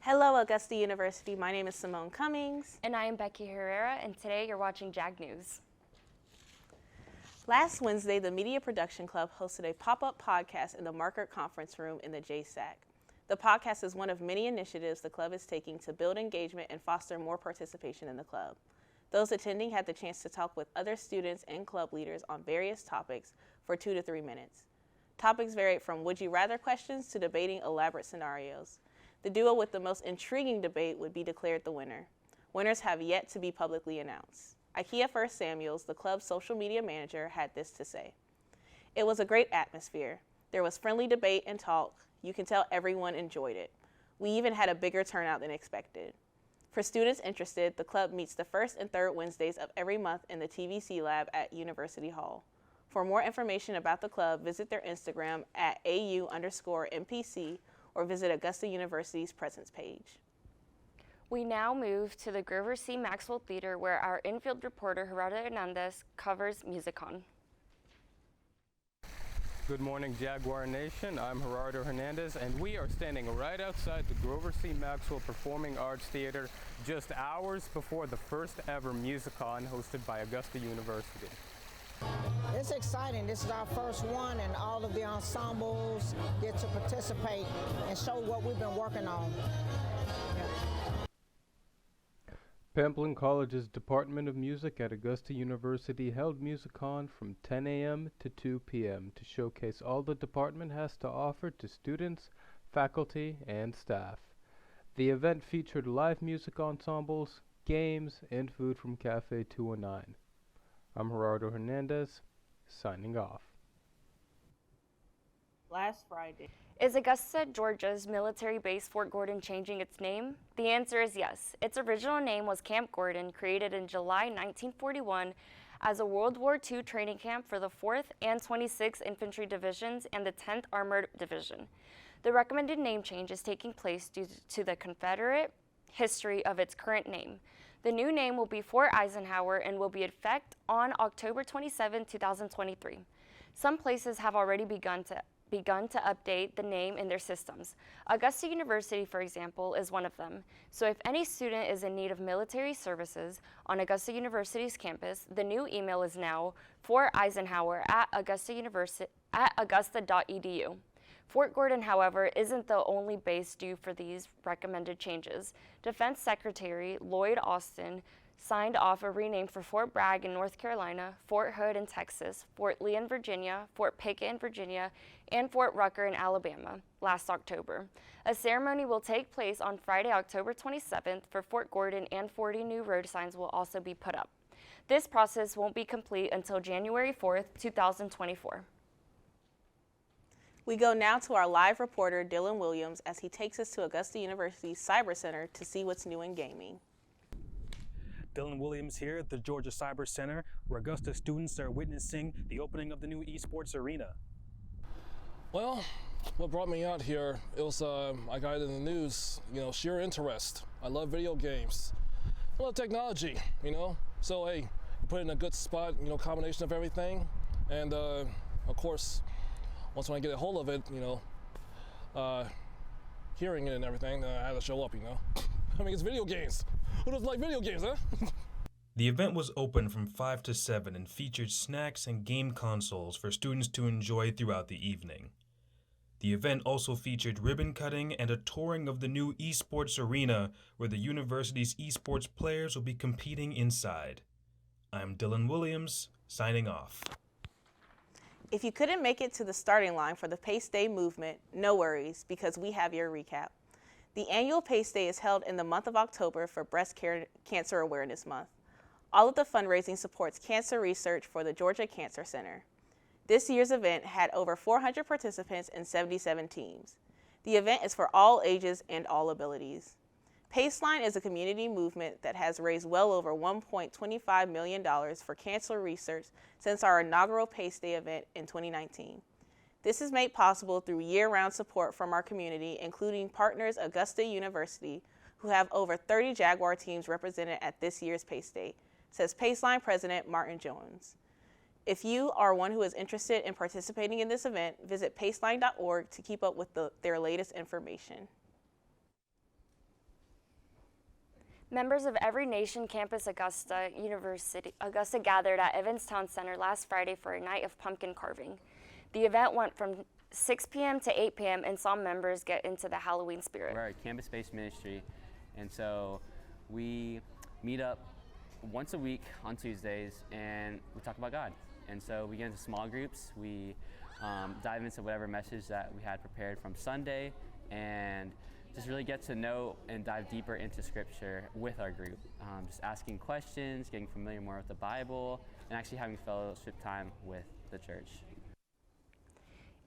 Hello, Augusta University. My name is Simone Cummings. And I am Becky Herrera, and today you're watching JagNews. Last Wednesday, the Media Production Club hosted a pop-up podcast in the Marker Conference Room in the JSAC. The podcast is one of many initiatives the club is taking to build engagement and foster more participation in the club. Those attending had the chance to talk with other students and club leaders on various topics for 2 to 3 minutes. Topics varied from would you rather questions to debating elaborate scenarios. The duo with the most intriguing debate would be declared the winner. Winners have yet to be publicly announced. Ikea First Samuels, the club's social media manager, had this to say. It was a great atmosphere. There was friendly debate and talk. You can tell everyone enjoyed it. We even had a bigger turnout than expected. For students interested, the club meets the first and third Wednesdays of every month in the TVC lab at University Hall. For more information about the club, visit their Instagram at AU_MPC or visit Augusta University's presence page. We now move to the Grover C. Maxwell Theater, where our infield reporter Gerardo Hernandez covers MusicCon. Good morning, Jaguar Nation. I'm Gerardo Hernandez, and we are standing right outside the Grover C. Maxwell Performing Arts Theater just hours before the first ever MusicCon hosted by Augusta University. It's exciting. This is our first one, and all of the ensembles get to participate and show what we've been working on. Pamplin College's Department of Music at Augusta University held MusicCon from 10 a.m. to 2 p.m. to showcase all the department has to offer to students, faculty, and staff. The event featured live music ensembles, games, and food from Cafe 209. I'm Gerardo Hernandez, signing off. Last Friday. Is Augusta, Georgia's military base Fort Gordon changing its name? The answer is yes. Its original name was Camp Gordon, created in July 1941 as a World War II training camp for the 4th and 26th Infantry Divisions and the 10th Armored Division. The recommended name change is taking place due to the Confederate history of its current name. The new name will be Fort Eisenhower and will be in effect on October 27, 2023. Some places have already begun to update the name in their systems. Augusta University, for example, is one of them. So if any student is in need of military services on Augusta University's campus, the new email is now forteisenhower@augusta.edu. Fort Gordon, however, isn't the only base due for these recommended changes. Defense Secretary Lloyd Austin signed off a rename for Fort Bragg in North Carolina, Fort Hood in Texas, Fort Lee in Virginia, Fort Pickett in Virginia, and Fort Rucker in Alabama last October. A ceremony will take place on Friday, October 27th for Fort Gordon, and 40 new road signs will also be put up. This process won't be complete until January 4th, 2024. We go now to our live reporter, Dylan Williams, as he takes us to Augusta University's Cyber Center to see what's new in gaming. Dylan Williams here at the Georgia Cyber Center, where Augusta students are witnessing the opening of the new esports arena. Well, what brought me out here, it was, I got it in the news, sheer interest. I love video games. I love technology, So, hey, you put it in a good spot, combination of everything. And, of course, once when I get a hold of it, hearing it and everything, I had to show up, I mean, it's video games. Who doesn't like video games, huh? The event was open from 5 to 7 and featured snacks and game consoles for students to enjoy throughout the evening. The event also featured ribbon cutting and a touring of the new esports arena where the university's esports players will be competing inside. I'm Dylan Williams, signing off. If you couldn't make it to the starting line for the Pace Day movement, no worries, because we have your recap. The annual Pace Day is held in the month of October for Breast Cancer Awareness Month. All of the fundraising supports cancer research for the Georgia Cancer Center. This year's event had over 400 participants and 77 teams. The event is for all ages and all abilities. Paceline is a community movement that has raised well over $1.25 million for cancer research since our inaugural Pace Day event in 2019. This is made possible through year-round support from our community, including partners Augusta University, who have over 30 Jaguar teams represented at this year's Pace Day, says Paceline President Martin Jones. If you are one who is interested in participating in this event, visit paceline.org to keep up with their latest information. Members of every nation campus Augusta gathered at Evanstown Center last Friday for a night of pumpkin carving. The event went from 6 p.m. to 8 p.m. and saw members get into the Halloween spirit. We're a campus-based ministry, and so we meet up once a week on Tuesdays and we talk about God. And so we get into small groups. We dive into whatever message that we had prepared from Sunday and just really get to know and dive deeper into scripture with our group. Just asking questions, getting familiar more with the Bible, and actually having fellowship time with the church.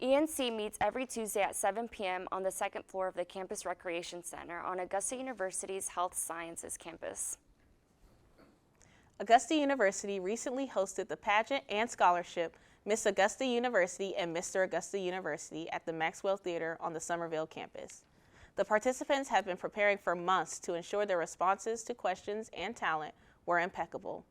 ENC meets every Tuesday at 7 p.m. on the second floor of the Campus Recreation Center on Augusta University's Health Sciences campus. Augusta University recently hosted the pageant and scholarship Miss Augusta University and Mr. Augusta University at the Maxwell Theater on the Somerville campus. The participants have been preparing for months to ensure their responses to questions and talent were impeccable.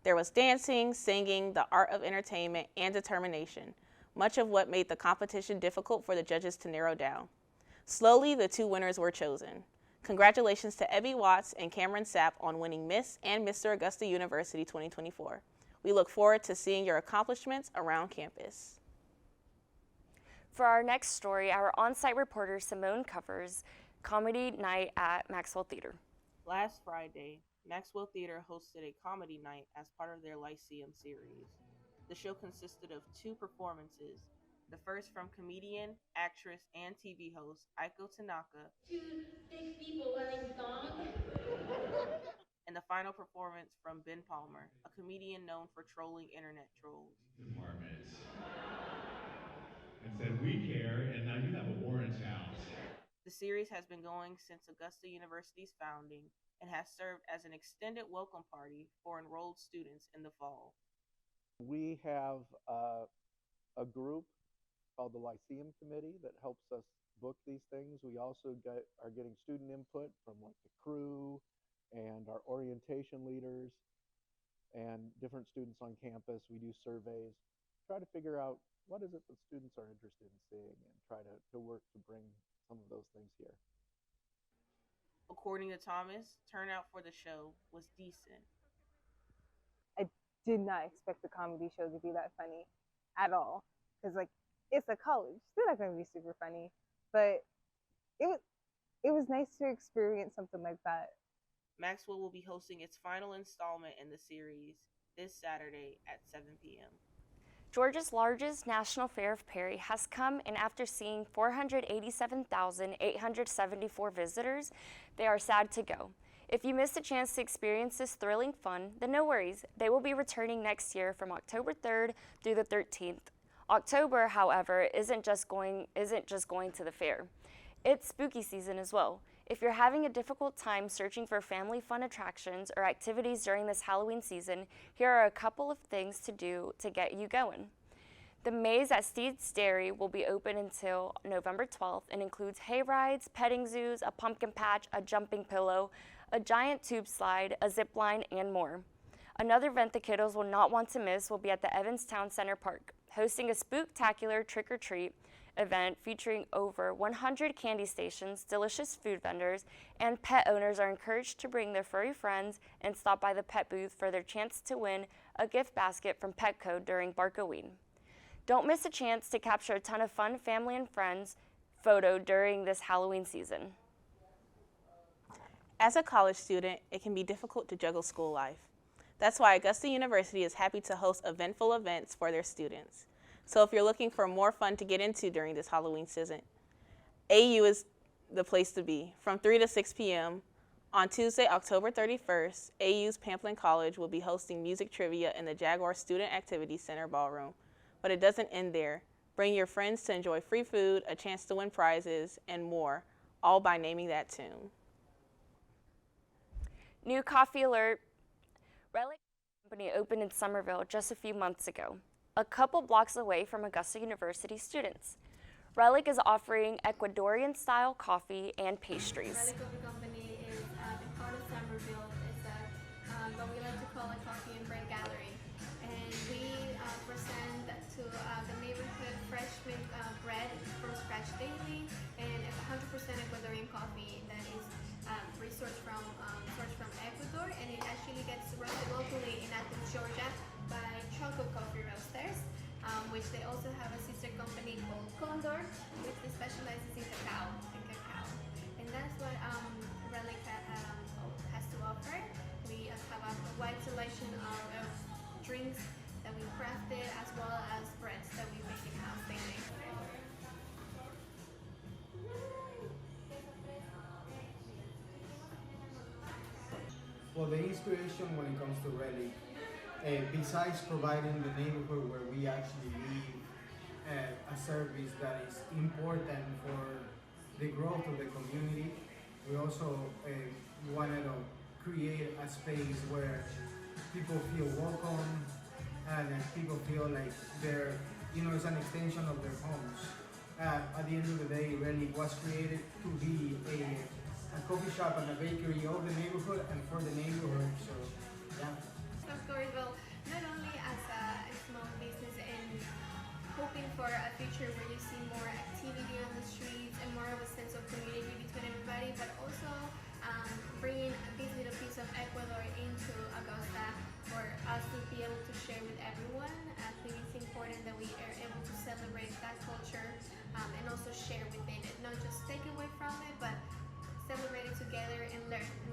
There was dancing, singing, the art of entertainment, and determination, much of what made the competition difficult for the judges to narrow down. Slowly, the two winners were chosen. Congratulations to Ebby Watts and Cameron Sapp on winning Miss and Mr. Augusta University 2024. We look forward to seeing your accomplishments around campus. For our next story, our on-site reporter Simone covers Comedy Night at Maxwell Theater. Last Friday, Maxwell Theater hosted a comedy night as part of their Lyceum series. The show consisted of two performances, the first from comedian, actress, and TV host Aiko Tanaka, Two thick people wearing thongs. and the final performance from Ben Palmer, a comedian known for trolling internet trolls. Department and said, "We care, and I do have a warrant out." The series has been going since Augusta University's founding and has served as an extended welcome party for enrolled students in the fall. We have a group called the Lyceum Committee that helps us book these things. We also are getting student input from like the crew and our orientation leaders and different students on campus. We do surveys, try to figure out what is it that students are interested in seeing and try to work to bring some of those things here. According to Thomas, turnout for the show was decent. I did not expect the comedy show to be that funny at all. Because like it's a college. They're not gonna be super funny. But it was nice to experience something like that. Maxwell will be hosting its final installment in the series this Saturday at 7 p.m. Georgia's largest national fair of Perry has come, and after seeing 487,874 visitors, they are sad to go. If you missed a chance to experience this thrilling fun, then no worries. They will be returning next year from October 3rd through the 13th. October, however, isn't just going to the fair. It's spooky season as well. If you're having a difficult time searching for family fun attractions or activities during this Halloween season, here are a couple of things to do to get you going. The maze at Steed's Dairy will be open until November 12th and includes hay rides, petting zoos, a pumpkin patch, a jumping pillow, a giant tube slide, a zip line, and more. Another event the kiddos will not want to miss will be at the Evanstown Center Park, hosting a spooktacular trick-or-treat event featuring over 100 candy stations, delicious food vendors, and pet owners are encouraged to bring their furry friends and stop by the pet booth for their chance to win a gift basket from Petco during Barkoween. Don't miss a chance to capture a ton of fun family and friends photo during this Halloween season. As a college student, it can be difficult to juggle school life. That's why Augusta University is happy to host eventful events for their students. So if you're looking for more fun to get into during this Halloween season, AU is the place to be. From 3 to 6 p.m. on Tuesday, October 31st, AU's Pamplin College will be hosting music trivia in the Jaguar Student Activity Center ballroom. But it doesn't end there. Bring your friends to enjoy free food, a chance to win prizes, and more, all by naming that tune. New coffee alert. Relic Company opened in Somerville just a few months ago, a couple blocks away from Augusta University students. Relic is offering Ecuadorian-style coffee and pastries. Relic Coffee Company is part of Somerville. It's what we like to call a coffee and bread gallery. And we present to the neighborhood fresh mint bread from scratch daily, and it's 100% Ecuadorian coffee that is sourced from which they also have a sister company called Condor, which specializes in cacao. And that's what Relic has to offer. We have a wide selection of drinks that we crafted, as well as breads that we make in-house daily. Well, the inspiration when it comes to Relic, besides providing the neighborhood where we actually live a service that is important for the growth of the community, we also wanted to create a space where people feel welcome and people feel like they're, it's an extension of their homes. At the end of the day, Relic was created to be a coffee shop and a bakery of the neighborhood and for the neighborhood. So, yeah. Of course, well, not only as a small business and hoping for a future where you see more activity on the streets and more of a sense of community between everybody, but also bringing this little piece of Ecuador into Augusta for us to be able to share with everyone. I think it's important that we are able to celebrate that culture and also share within it, not just take away from it, but celebrate it together and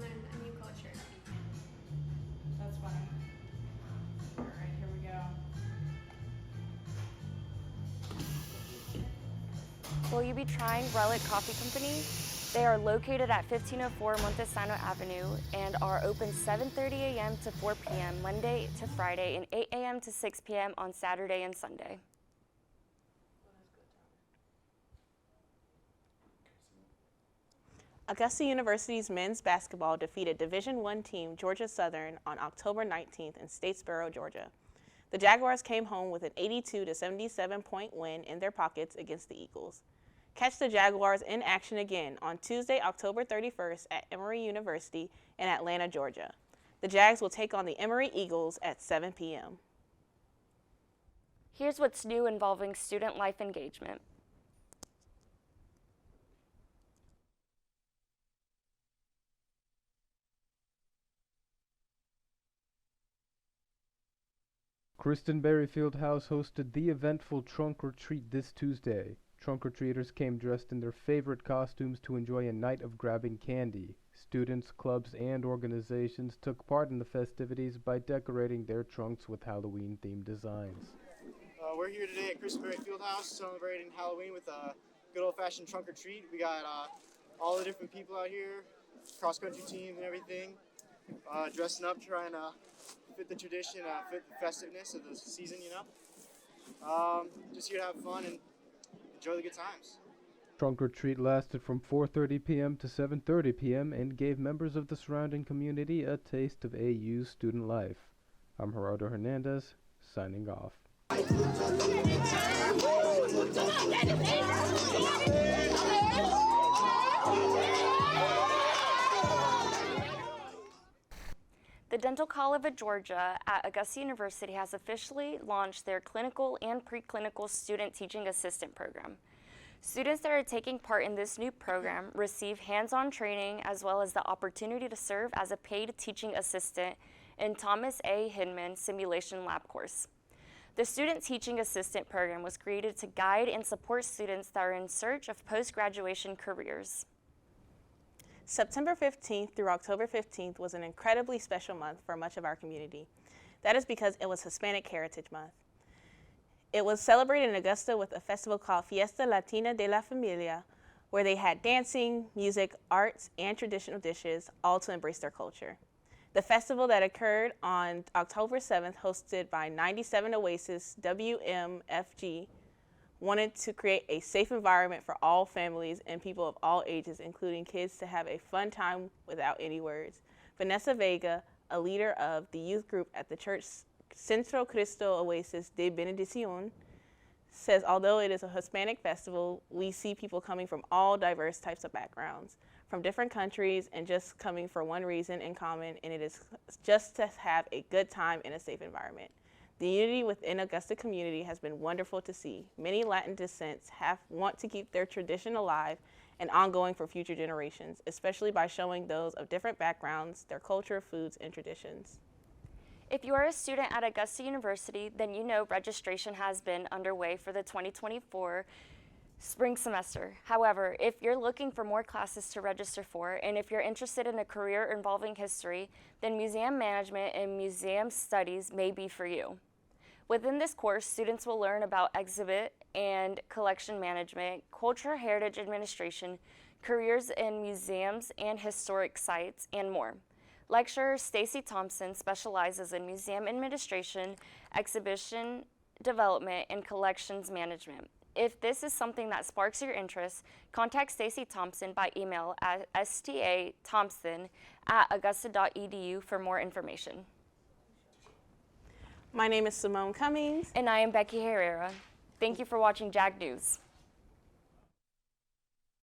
learn a new culture. That's funny. All right, here we go. Will you be trying Relic Coffee Company? They are located at 1504 Montesano Avenue and are open 7:30 a.m. to 4 p.m. Monday to Friday and 8 a.m. to 6 p.m. on Saturday and Sunday. Augusta University's men's basketball defeated Division I team Georgia Southern on October 19th in Statesboro, Georgia. The Jaguars came home with an 82-77 point win in their pockets against the Eagles. Catch the Jaguars in action again on Tuesday, October 31st at Emory University in Atlanta, Georgia. The Jags will take on the Emory Eagles at 7 p.m. Here's what's new involving student life engagement. Kristen Berry Fieldhouse hosted the eventful Trunk or Treat this Tuesday. Trunk-or-treaters came dressed in their favorite costumes to enjoy a night of grabbing candy. Students, clubs, and organizations took part in the festivities by decorating their trunks with Halloween-themed designs. We're here today at Kristen Berry Fieldhouse celebrating Halloween with a good old-fashioned trunk or treat. We got all the different people out here, cross-country teams and everything, dressing up, trying to fit the tradition, fit the festiveness of the season, Just here to have fun and enjoy the good times. Trunk or Treat lasted from 4:30 p.m. to 7:30 p.m. and gave members of the surrounding community a taste of AU's student life. I'm Gerardo Hernandez, signing off. The Dental College of Georgia at Augusta University has officially launched their clinical and preclinical student teaching assistant program. Students that are taking part in this new program receive hands-on training as well as the opportunity to serve as a paid teaching assistant in Thomas A. Hinman Simulation Lab course. The Student Teaching Assistant program was created to guide and support students that are in search of post-graduation careers. September 15th through October 15th was an incredibly special month for much of our community. That is because it was Hispanic Heritage Month. It was celebrated in Augusta with a festival called Fiesta Latina de la Familia, where they had dancing, music, arts, and traditional dishes, all to embrace their culture. The festival that occurred on October 7th, hosted by 97 Oasis WMFG, wanted to create a safe environment for all families and people of all ages, including kids, to have a fun time without any words. Vanessa Vega, a leader of the youth group at the church Centro Cristo Oasis de Benedicion, says although it is a Hispanic festival, we see people coming from all diverse types of backgrounds, from different countries, and just coming for one reason in common, and it is just to have a good time in a safe environment. The unity within Augusta community has been wonderful to see. Many Latin descents want to keep their tradition alive and ongoing for future generations, especially by showing those of different backgrounds their culture, foods, and traditions. If you are a student at Augusta University, then you know registration has been underway for the 2024 spring semester. However, if you're looking for more classes to register for, and if you're interested in a career involving history, then museum management and museum studies may be for you. Within this course, students will learn about exhibit and collection management, cultural heritage administration, careers in museums and historic sites, and more. Lecturer Stacy Thompson specializes in museum administration, exhibition development, and collections management. If this is something that sparks your interest, contact Stacy Thompson by email at stathompson@augusta.edu for more information. My name is Simone Cummings. And I am Becky Herrera. Thank you for watching JagNews.